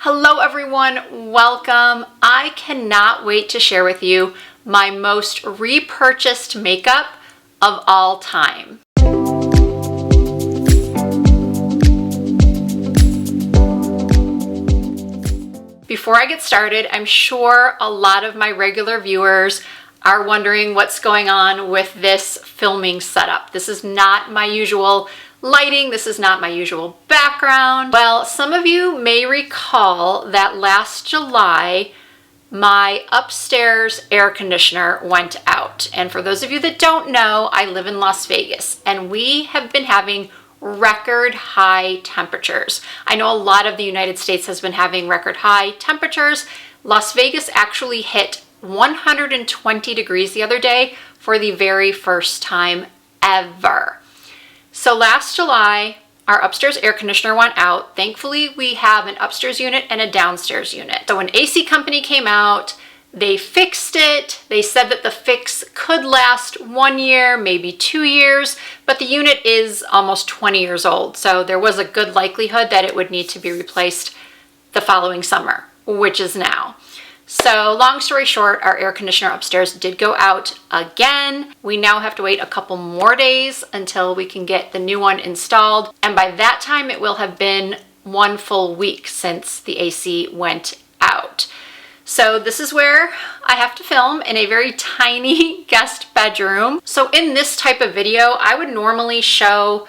Hello everyone, welcome. I cannot wait to share with you my most repurchased makeup of all time. Before I get started, I'm sure a lot of my regular viewers are wondering what's going on with this filming setup. This is not my usual lighting. This is not my usual background. Well, some of you may recall that last July, my upstairs air conditioner went out. And for those of you that don't know, I live in Las Vegas and we have been having record high temperatures. I know a lot of the United States has been having record high temperatures. Las Vegas actually hit 120 degrees the other day for the very first time ever. So last July, our upstairs air conditioner went out. Thankfully, we have an upstairs unit and a downstairs unit. So an AC company came out, they fixed it. They said that the fix could last 1 year, maybe 2 years, but the unit is almost 20 years old. So there was a good likelihood that it would need to be replaced the following summer, which is now. So long story short, our air conditioner upstairs did go out again. We now have to wait a couple more days until we can get the new one installed. And by that time, it will have been 1 full week since the AC went out. So this is where I have to film in a very tiny guest bedroom. So in this type of video, I would normally show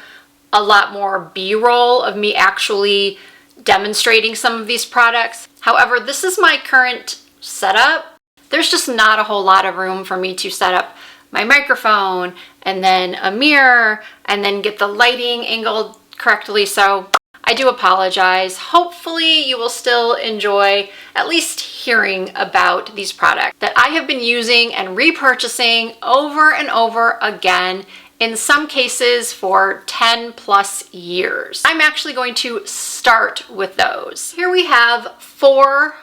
a lot more B-roll of me actually demonstrating some of these products. However, this is my current setup. There's just not a whole lot of room for me to set up my microphone and then a mirror and then get the lighting angled correctly. So I do apologize. Hopefully you will still enjoy at least hearing about these products that I have been using and repurchasing over and over again, in some cases for 10 plus years. I'm actually going to start with those. Here we have 4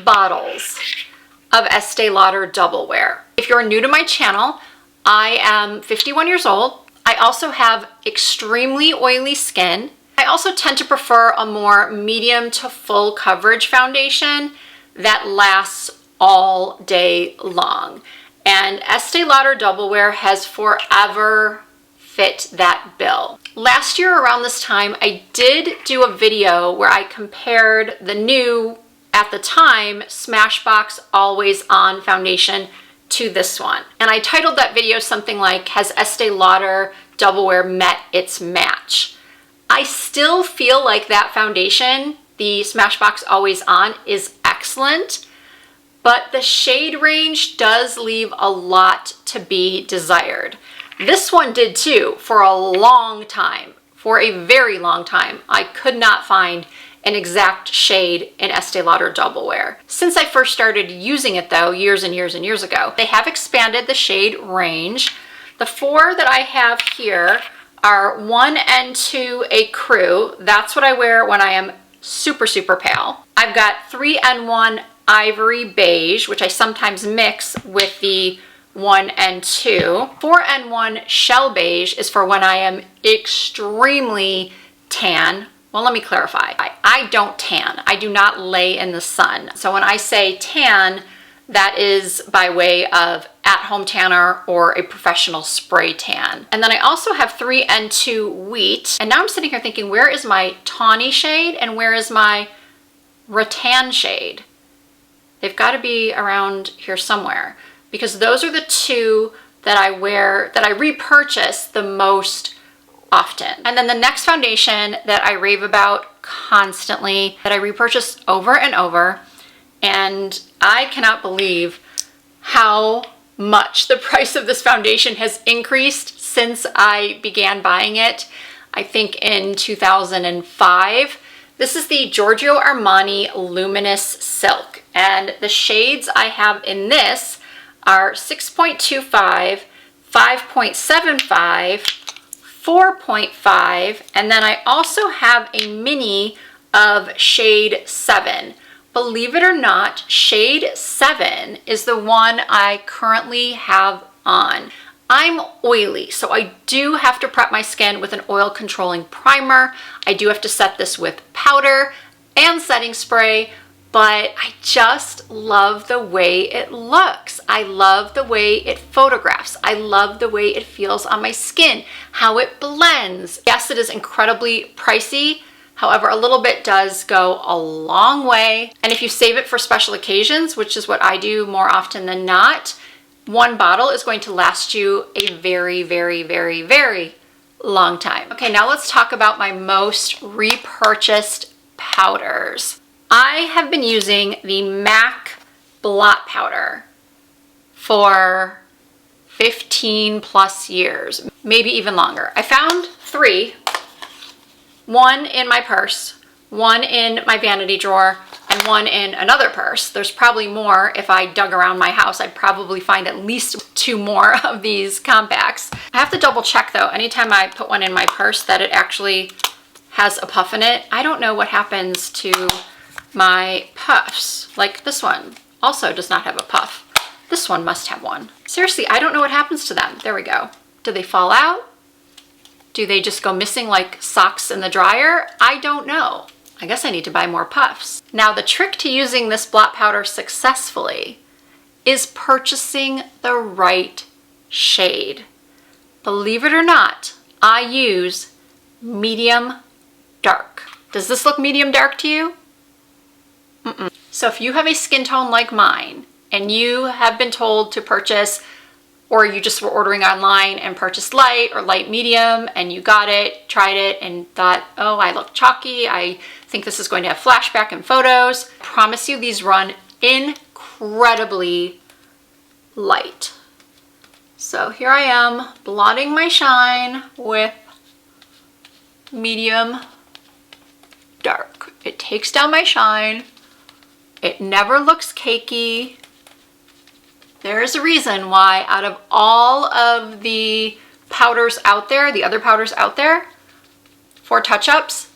bottles of Estee Lauder Double Wear. If you're new to my channel, I am 51 years old. I also have extremely oily skin. I also tend to prefer a more medium to full coverage foundation that lasts all day long. And Estee Lauder Double Wear has forever fit that bill. Last year around this time, I did do a video where I compared the new, at the time, Smashbox Always On foundation to this one. And I titled that video something like, has Estee Lauder Double Wear met its match? I still feel like that foundation, the Smashbox Always On, is excellent, but the shade range does leave a lot to be desired. This one did too, for a long time. For a very long time, I could not find an exact shade in Estee Lauder Double Wear. Since I first started using it though, years and years and years ago, they have expanded the shade range. The 4 that I have here are 1 and 2 Ecru. That's what I wear when I am super, super pale. I've got 3 and 1 Ivory Beige, which I sometimes mix with the 1 and 2. 4 and 1 Shell Beige is for when I am extremely tan. Well, let me clarify. I don't tan. I do not lay in the sun. So when I say tan, that is by way of at-home tanner or a professional spray tan. And then I also have 3 and 2 Wheat. And now I'm sitting here thinking, where is my tawny shade and where is my rattan shade? They've got to be around here somewhere, because those are the 2 that I wear, that I repurchase the most often. And then the next foundation that I rave about constantly, that I repurchase over and over, and I cannot believe how much the price of this foundation has increased since I began buying it, I think in 2005. This is the Giorgio Armani Luminous Silk, and the shades I have in this are 6.25, 5.75, 4.5, and then I also have a mini of shade 7. Believe it or not, shade 7 is the one I currently have on. I'm oily, so I do have to prep my skin with an oil controlling primer. I do have to set this with powder and setting spray, but I just love the way it looks. I love the way it photographs. I love the way it feels on my skin, how it blends. Yes, it is incredibly pricey. However, a little bit does go a long way. And if you save it for special occasions, which is what I do more often than not, one bottle is going to last you a very, very, very, very long time. Okay, now let's talk about my most repurchased powders. I have been using the MAC blot powder for 15 plus years, maybe even longer. I found 3, one in my purse, one in my vanity drawer, and one in another purse. There's probably more. If I dug around my house, I'd probably find at least 2 more of these compacts. I have to double check though, anytime I put one in my purse, that it actually has a puff in it. I don't know what happens to my puffs. Like this one also does not have a puff. This one must have one. Seriously, I don't know what happens to them. There we go. Do they fall out? Do they just go missing like socks in the dryer? I don't know. I guess I need to buy more puffs. Now the trick to using this blot powder successfully is purchasing the right shade. Believe it or not, I use medium dark. Does this look medium dark to you? Mm-mm. So if you have a skin tone like mine and you have been told to purchase, or you just were ordering online and purchased light or light medium and you got it, tried it and thought, oh, I look chalky, I think this is going to have flashback in photos. I promise you these run incredibly light. So here I am blotting my shine with medium dark. It takes down my shine. It never looks cakey. There is a reason why out of all of the powders out there, the other powders out there for touch-ups,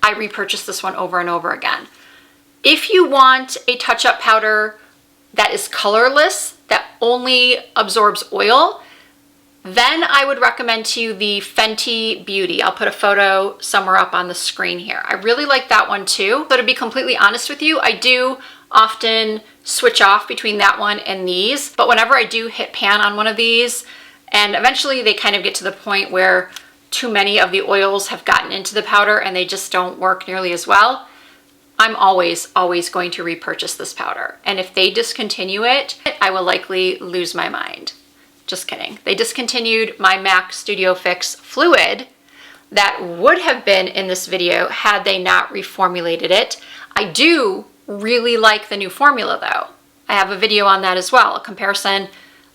I repurchase this one over and over again. If you want a touch-up powder that is colorless, that only absorbs oil, then I would recommend to you the Fenty Beauty. I'll put a photo somewhere up on the screen here. I really like that one too. So to be completely honest with you, I do often switch off between that one and these, but whenever I do hit pan on one of these, and eventually they kind of get to the point where too many of the oils have gotten into the powder and they just don't work nearly as well, I'm always going to repurchase this powder. And if they discontinue it, I will likely lose my mind. Just kidding. They discontinued my MAC Studio Fix Fluid that would have been in this video had they not reformulated it. I do really like the new formula though. I have a video on that as well, a comparison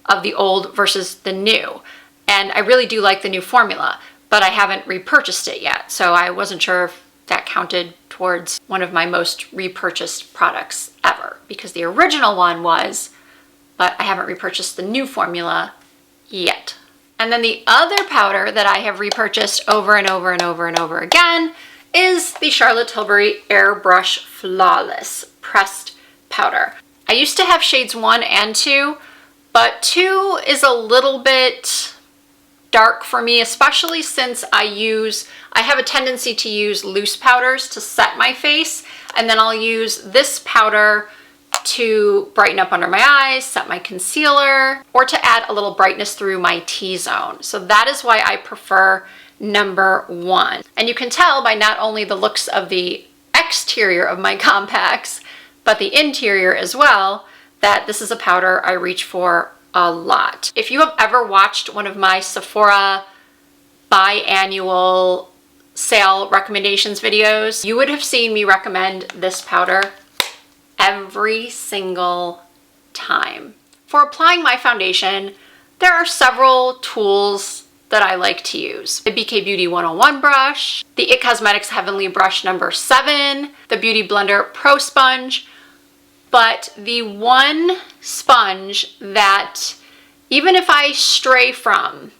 of the old versus the new. And I really do like the new formula, but I haven't repurchased it yet. So I wasn't sure if that counted towards one of my most repurchased products ever, because the original one was, but I haven't repurchased the new formula yet. And then the other powder that I have repurchased over and over and over and over again is the Charlotte Tilbury Airbrush Flawless Pressed Powder. I used to have shades 1 and 2, but 2 is a little bit dark for me, especially since I have a tendency to use loose powders to set my face, and then I'll use this powder to brighten up under my eyes, set my concealer, or to add a little brightness through my T-zone. So that is why I prefer number 1. And you can tell by not only the looks of the exterior of my compacts, but the interior as well, that this is a powder I reach for a lot. If you have ever watched one of my Sephora biannual sale recommendations videos, you would have seen me recommend this powder every single time. For applying my foundation, there are several tools that I like to use. The BK Beauty 101 brush, the IT Cosmetics Heavenly Brush number 7, the Beauty Blender Pro Sponge, but the one sponge that even if I stray from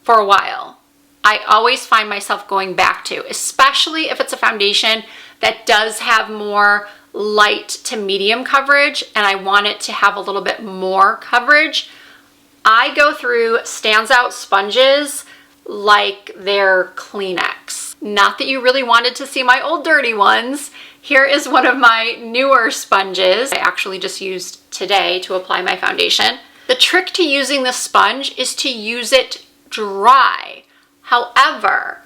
for a while, I always find myself going back to, especially if it's a foundation that does have more light to medium coverage and I want it to have a little bit more coverage. I go through Stands Out sponges like they're Kleenex. Not that you really wanted to see my old dirty ones. Here is one of my newer sponges I actually just used today to apply my foundation. The trick to using the sponge is to use it dry. However,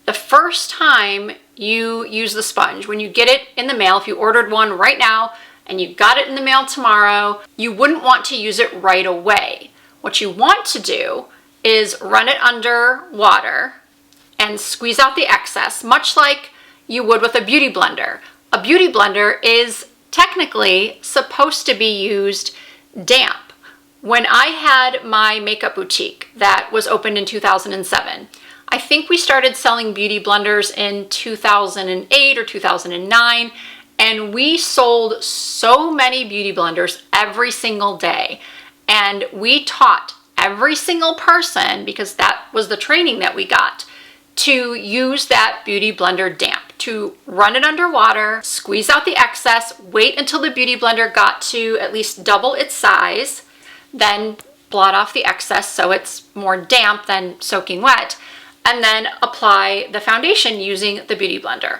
the first time you use the sponge, when you get it in the mail, if you ordered one right now and you got it in the mail tomorrow, you wouldn't want to use it right away. What you want to do is run it under water and squeeze out the excess, much like you would with a beauty blender. A beauty blender is technically supposed to be used damp. When I had my makeup boutique that was opened in 2007, I think we started selling beauty blenders in 2008 or 2009, and we sold so many beauty blenders every single day. And we taught every single person, because that was the training that we got, to use that beauty blender damp, to run it under water, squeeze out the excess, wait until the beauty blender got to at least double its size, then blot off the excess so it's more damp than soaking wet, and then apply the foundation using the beauty blender.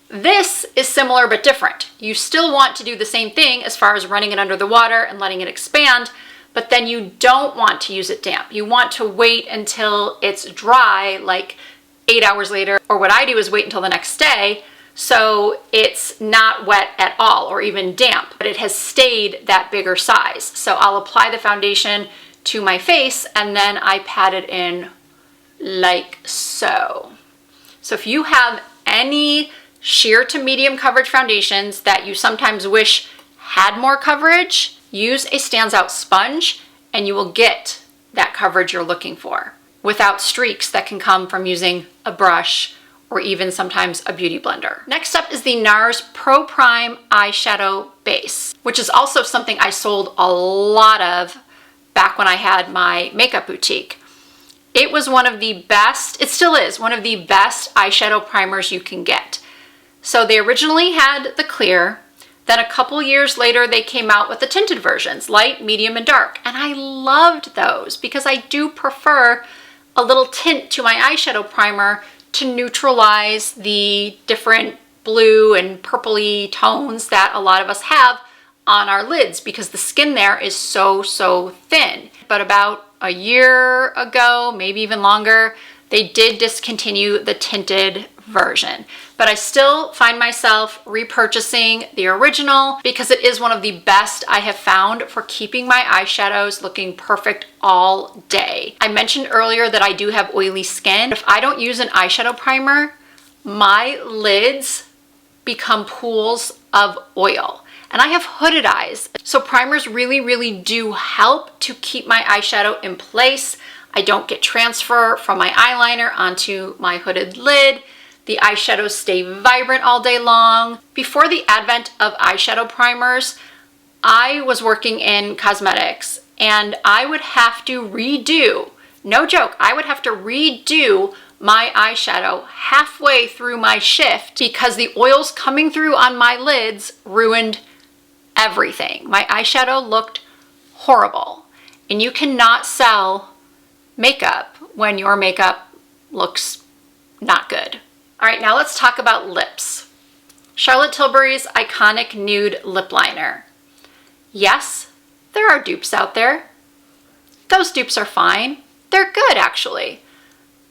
This is similar but different. You still want to do the same thing as far as running it under the water and letting it expand, but then you don't want to use it damp. You want to wait until it's dry, like 8 hours later, or what I do is wait until the next day, so it's not wet at all or even damp, but it has stayed that bigger size. So I'll apply the foundation to my face and then I pat it in like so. So if you have any sheer to medium coverage foundations that you sometimes wish had more coverage, use a stands out sponge and you will get that coverage you're looking for without streaks that can come from using a brush or even sometimes a beauty blender. Next up is the NARS Pro Prime eyeshadow base, which is also something I sold a lot of back when I had my makeup boutique. It was one of the best, it still is, one of the best eyeshadow primers you can get. So they originally had the clear, then a couple years later they came out with the tinted versions, light, medium, and dark. And I loved those because I do prefer a little tint to my eyeshadow primer to neutralize the different blue and purpley tones that a lot of us have on our lids because the skin there is so thin. But about a year ago, maybe even longer, they did discontinue the tinted version. But I still find myself repurchasing the original because it is one of the best I have found for keeping my eyeshadows looking perfect all day. I mentioned earlier that I do have oily skin. If I don't use an eyeshadow primer, my lids become pools of oil. And I have hooded eyes, so primers really do help to keep my eyeshadow in place. I don't get transfer from my eyeliner onto my hooded lid. The eyeshadows stay vibrant all day long. Before the advent of eyeshadow primers, I was working in cosmetics and I would have to redo, no joke, I would have to redo my eyeshadow halfway through my shift because the oils coming through on my lids ruined everything. My eyeshadow looked horrible, and you cannot sell makeup when your makeup looks not good. All right, now let's talk about lips. Charlotte Tilbury's iconic nude lip liner. Yes, there are dupes out there. Those dupes are fine. They're good actually.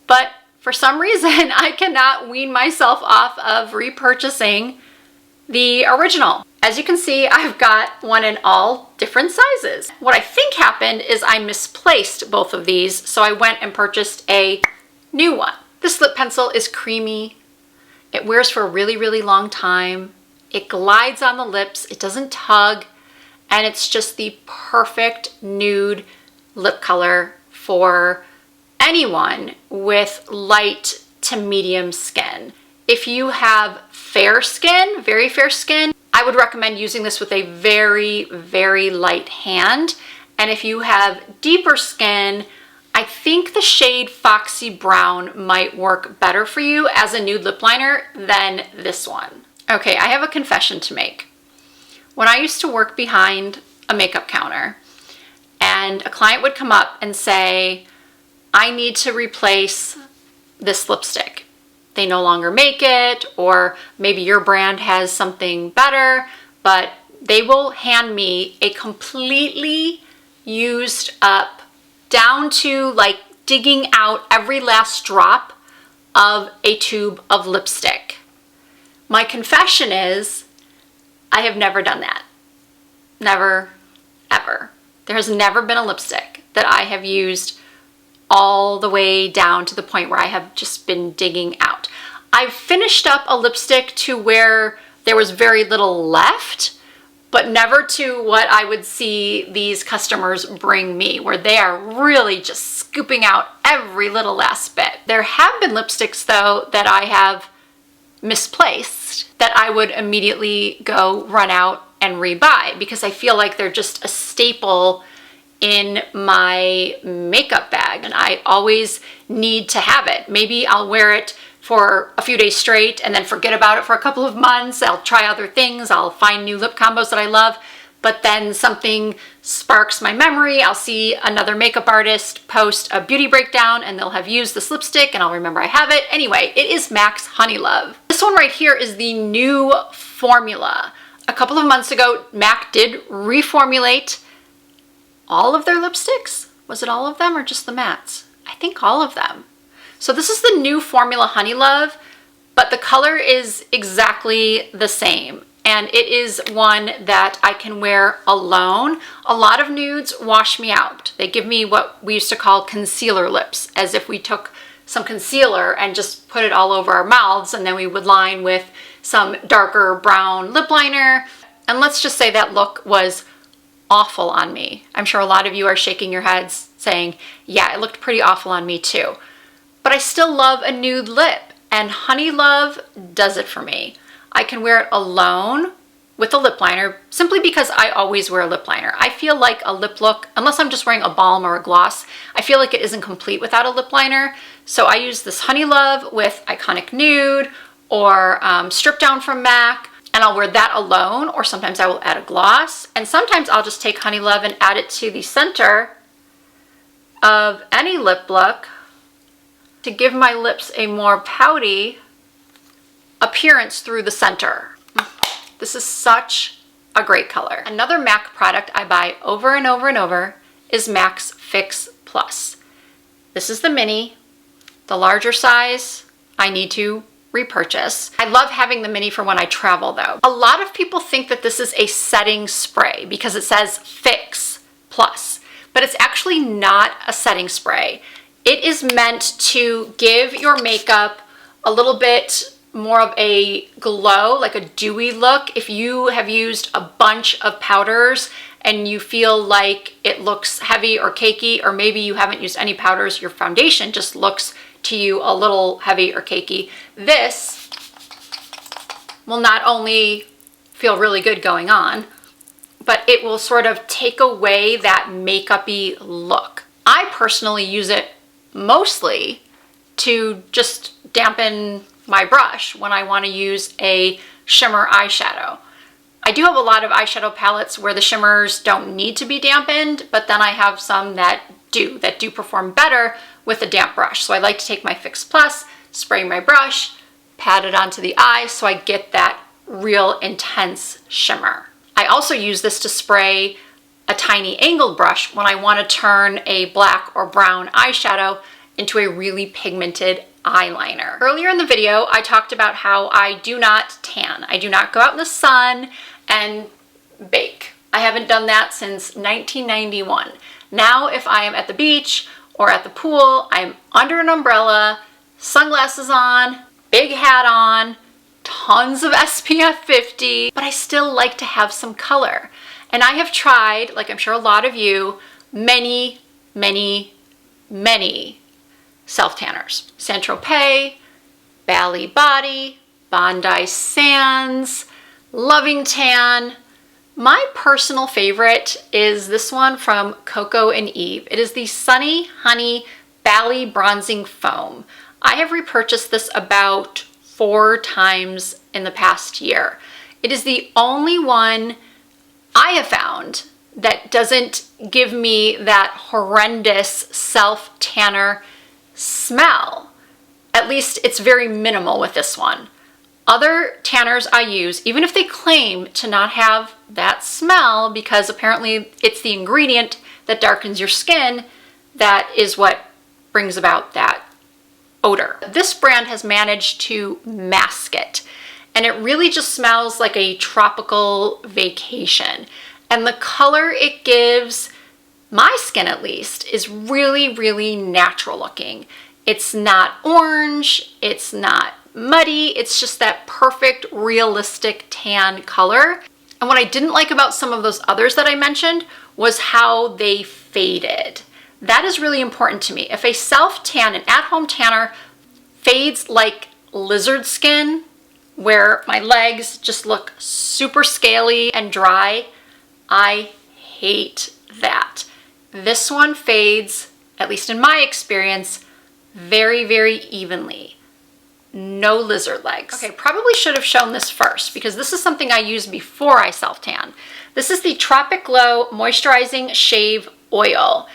But for some reason, I cannot wean myself off of repurchasing the original. As you can see, I've got one in all different sizes. What I think happened is I misplaced both of these, so I went and purchased a new one. This lip pencil is creamy. It wears for a really long time. It glides on the lips, it doesn't tug, and it's just the perfect nude lip color for anyone with light to medium skin. If you have fair skin, very fair skin, I would recommend using this with a very light hand. And if you have deeper skin, I think the shade Foxy Brown might work better for you as a nude lip liner than this one. Okay, I have a confession to make. When I used to work behind a makeup counter and a client would come up and say, I need to replace this lipstick. they no longer make it, or maybe your brand has something better, but they will hand me a completely used up, down to like digging out every last drop of a tube of lipstick. My confession is, I have never done that. Never, ever. There has never been a lipstick that I have used all the way down to the point where I have just been digging out. I've finished up a lipstick to where there was very little left, but never to what I would see these customers bring me, where they are really just scooping out every little last bit. There have been lipsticks though that I have misplaced that I would immediately go run out and rebuy, because I feel like they're just a staple in my makeup bag and I always need to have it. Maybe I'll wear it for a few days straight and then forget about it for a couple of months. I'll try other things. I'll find new lip combos that I love, but then something sparks my memory. I'll see another makeup artist post a beauty breakdown and they'll have used this lipstick and I'll remember I have it. Anyway, it is MAC's Honey Love. This one right here is the new formula. A couple of months ago, MAC did reformulate all of their lipsticks. Was it all of them or just the mattes? I think all of them. So this is the new formula Honey Love, but the color is exactly the same. And it is one that I can wear alone. A lot of nudes wash me out. They give me what we used to call concealer lips, as if we took some concealer and just put it all over our mouths and then we would line with some darker brown lip liner. And let's just say that look was awful on me. I'm sure a lot of you are shaking your heads saying, yeah, it looked pretty awful on me too. But I still love a nude lip, and Honey Love does it for me. I can wear it alone with a lip liner simply because I always wear a lip liner. I feel like a lip look, unless I'm just wearing a balm or a gloss, I feel like it isn't complete without a lip liner. So I use this Honey Love with Iconic Nude or Strip Down from MAC, and I'll wear that alone, or sometimes I will add a gloss, and sometimes I'll just take Honey Love and add it to the center of any lip look to give my lips a more pouty appearance through the center. This is such a great color. Another MAC product I buy over and over and over is MAC's Fix Plus. This is the mini. The larger size I need to repurchase. I love having the mini for when I travel though. A lot of people think that this is a setting spray because it says Fix Plus, but it's actually not a setting spray. It is meant to give your makeup a little bit more of a glow, like a dewy look. If you have used a bunch of powders and you feel like it looks heavy or cakey, or maybe you haven't used any powders, your foundation just looks to you a little heavy or cakey, this will not only feel really good going on, but it will sort of take away that makeup-y look. I personally use it mostly to just dampen my brush when I want to use a shimmer eyeshadow. I do have a lot of eyeshadow palettes where the shimmers don't need to be dampened, but then I have some that do perform better with a damp brush. So I like to take my Fix Plus, spray my brush, pat it onto the eye so I get that real intense shimmer. I also use this to spray a tiny angled brush when I want to turn a black or brown eyeshadow into a really pigmented eyeliner. Earlier in the video, I talked about how I do not tan. I do not go out in the sun and bake. I haven't done that since 1991. Now, if I am at the beach or at the pool, I'm under an umbrella, sunglasses on, big hat on, tons of SPF 50, but I still like to have some color. And I have tried, like I'm sure a lot of you, many self-tanners. Saint-Tropez, Bali Body, Bondi Sands, Loving Tan. My personal favorite is this one from Coco and Eve. It is the Sunny Honey Bali Bronzing Foam. I have repurchased this about 4 times in the past year. It is the only one I have found that doesn't give me that horrendous self-tanner smell. At least it's very minimal with this one. Other tanners I use, even if they claim to not have that smell, because apparently it's the ingredient that darkens your skin, that is what brings about that odor. This brand has managed to mask it, and it really just smells like a tropical vacation. And the color it gives my skin, at least, is really, really natural looking. It's not orange, it's not muddy, it's just that perfect, realistic tan color. And what I didn't like about some of those others that I mentioned was how they faded. That is really important to me. If a self-tan, an at-home tanner, fades like lizard skin, where my legs just look super scaly and dry, I hate that. This one fades, at least in my experience, very, very evenly. No lizard legs. Okay, probably should have shown this first because this is something I use before I self-tan. This is the Tropic Glow Moisturizing Shave Oil.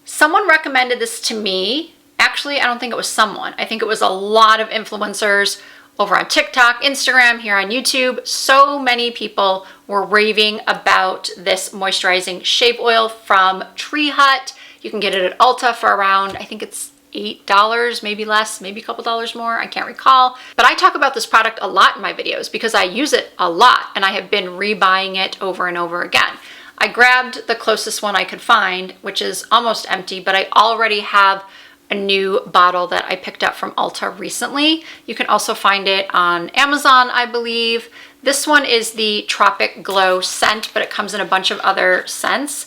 Someone recommended this to me. Actually, I don't think it was someone. I think it was a lot of influencers over on TikTok, Instagram, here on YouTube. So many people were raving about this moisturizing shave oil from Tree Hut. You can get it at Ulta for around, I think it's $8, maybe less, maybe a couple dollars more, I can't recall. But I talk about this product a lot in my videos because I use it a lot and I have been rebuying it over and over again. I grabbed the closest one I could find, which is almost empty, but I already have a new bottle that I picked up from Ulta recently. You can also find it on Amazon, I believe. This one is the Tropic Glow scent, but it comes in a bunch of other scents.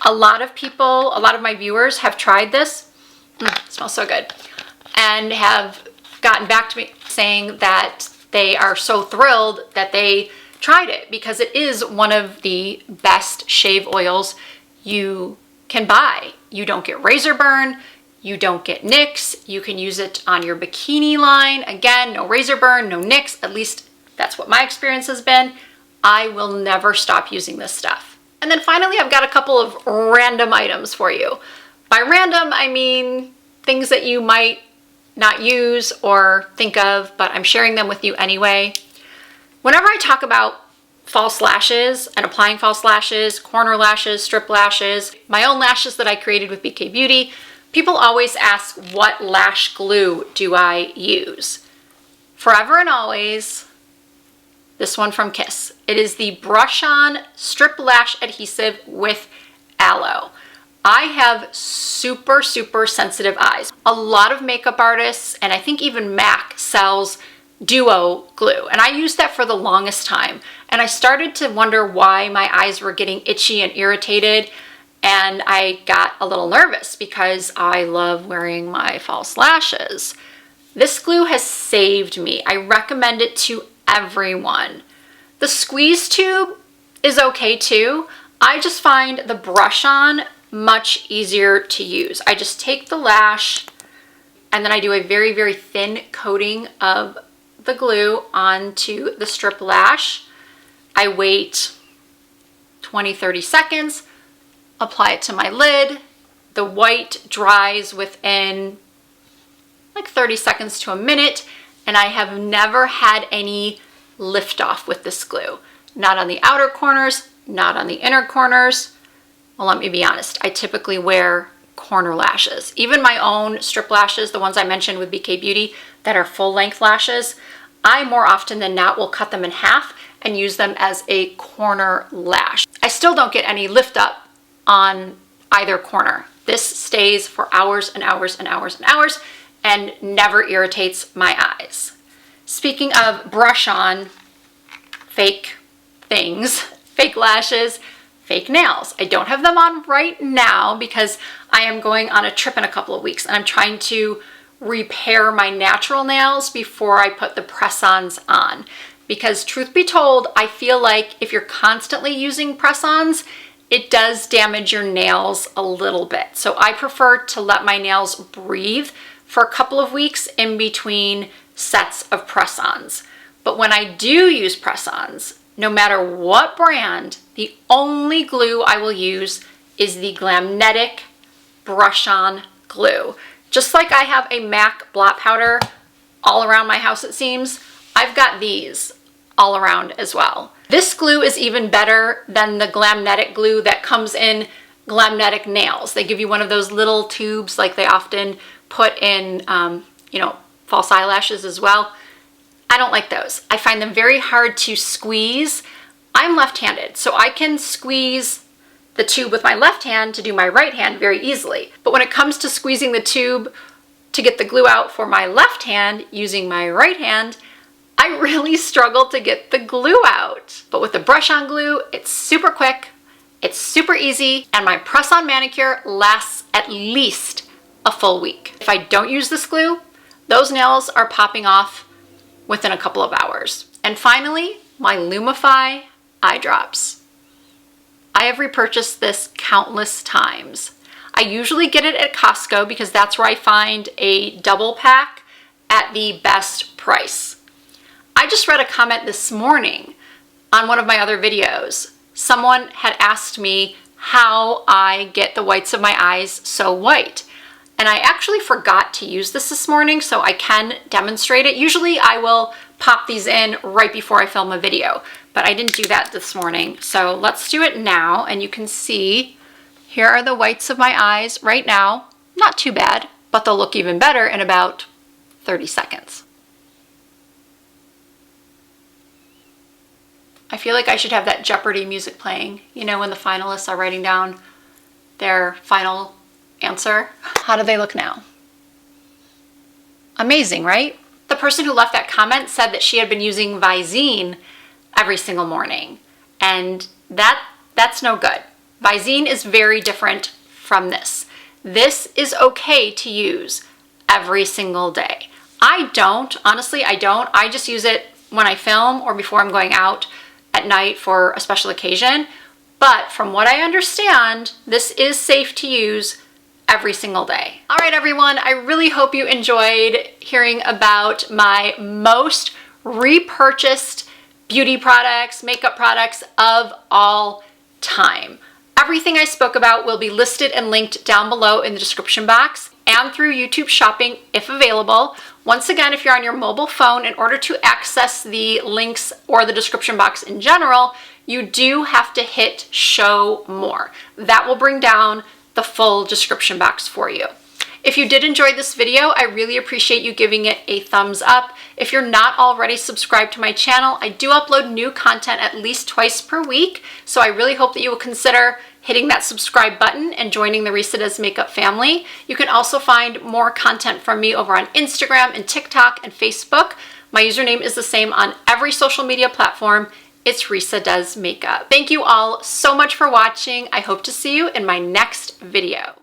A lot of people, a lot of my viewers have tried this. It smells so good. And have gotten back to me saying that they are so thrilled that they tried it because it is one of the best shave oils you can buy. You don't get razor burn, you don't get nicks, you can use it on your bikini line. Again, no razor burn, no nicks, at least that's what my experience has been. I will never stop using this stuff. And then finally, I've got a couple of random items for you. By random, I mean things that you might not use or think of, but I'm sharing them with you anyway. Whenever I talk about false lashes and applying false lashes, corner lashes, strip lashes, my own lashes that I created with BK Beauty, people always ask, what lash glue do I use? Forever and always, this one from Kiss. It is the Brush On Strip Lash Adhesive with Aloe. I have super, super sensitive eyes. A lot of makeup artists, and I think even MAC sells duo glue, and I used that for the longest time. And I started to wonder why my eyes were getting itchy and irritated, and I got a little nervous because I love wearing my false lashes. This glue has saved me. I recommend it to everyone. The squeeze tube is okay too. I just find the Brush On much easier to use. I just take the lash and then I do a very, very thin coating of the glue onto the strip lash. I wait 20-30 seconds, apply it to my lid. The white dries within like 30 seconds to a minute, and I have never had any lift off with this glue. Not on the outer corners, not on the inner corners. Well, let me be honest, I typically wear corner lashes. Even my own strip lashes, the ones I mentioned with BK Beauty that are full length lashes, I more often than not will cut them in half and use them as a corner lash. I still don't get any lift up on either corner. This stays for hours and hours and hours and hours and never irritates my eyes. Speaking of Brush On fake things, fake lashes, fake nails. I don't have them on right now because I am going on a trip in a couple of weeks and I'm trying to repair my natural nails before I put the press-ons on. Because truth be told, I feel like if you're constantly using press-ons, it does damage your nails a little bit. So I prefer to let my nails breathe for a couple of weeks in between sets of press-ons. But when I do use press-ons, no matter what brand, the only glue I will use is the Glamnetic Brush On glue. Just like I have a MAC blot powder, all around my house, it seems, I've got these all around as well. This glue is even better than the Glamnetic glue that comes in Glamnetic nails. They give you one of those little tubes like they often put in, you know, false eyelashes as well. I don't like those. I find them very hard to squeeze. I'm left-handed, so I can squeeze the tube with my left hand to do my right hand very easily. But when it comes to squeezing the tube to get the glue out for my left hand using my right hand, I really struggle to get the glue out. But with the brush-on glue, it's super quick, it's super easy, and my press-on manicure lasts at least a full week. If I don't use this glue, those nails are popping off within a couple of hours. And finally, my Lumify eye drops. I have repurchased this countless times. I usually get it at Costco because that's where I find a double pack at the best price. I just read a comment this morning on one of my other videos. Someone had asked me how I get the whites of my eyes so white. And I actually forgot to use this morning, so I can demonstrate it. Usually I will pop these in right before I film a video, but I didn't do that this morning. So let's do it now, and you can see here are the whites of my eyes right now. Not too bad, but they'll look even better in about 30 seconds. I feel like I should have that Jeopardy music playing, you know, when the finalists are writing down their final answer. How do they look now? Amazing, right? The person who left that comment said that she had been using Visine every single morning, and that's no good. Visine is very different from this. This is okay to use every single day. I don't, honestly, I don't. I just use it when I film or before I'm going out at night for a special occasion. But from what I understand, this is safe to use every single day. All right, everyone, I really hope you enjoyed hearing about my most repurchased beauty products, makeup products of all time. Everything I spoke about will be listed and linked down below in the description box and through YouTube Shopping if available. Once again, if you're on your mobile phone, in order to access the links or the description box in general, you do have to hit Show More. That will bring down the full description box for you. If you did enjoy this video, I really appreciate you giving it a thumbs up. If you're not already subscribed to my channel, I do upload new content at least twice per week, so I really hope that you will consider hitting that subscribe button and joining the Risa Does Makeup family. You can also find more content from me over on Instagram and TikTok and Facebook. My username is the same on every social media platform. It's Risa Does Makeup. Thank you all so much for watching. I hope to see you in my next video.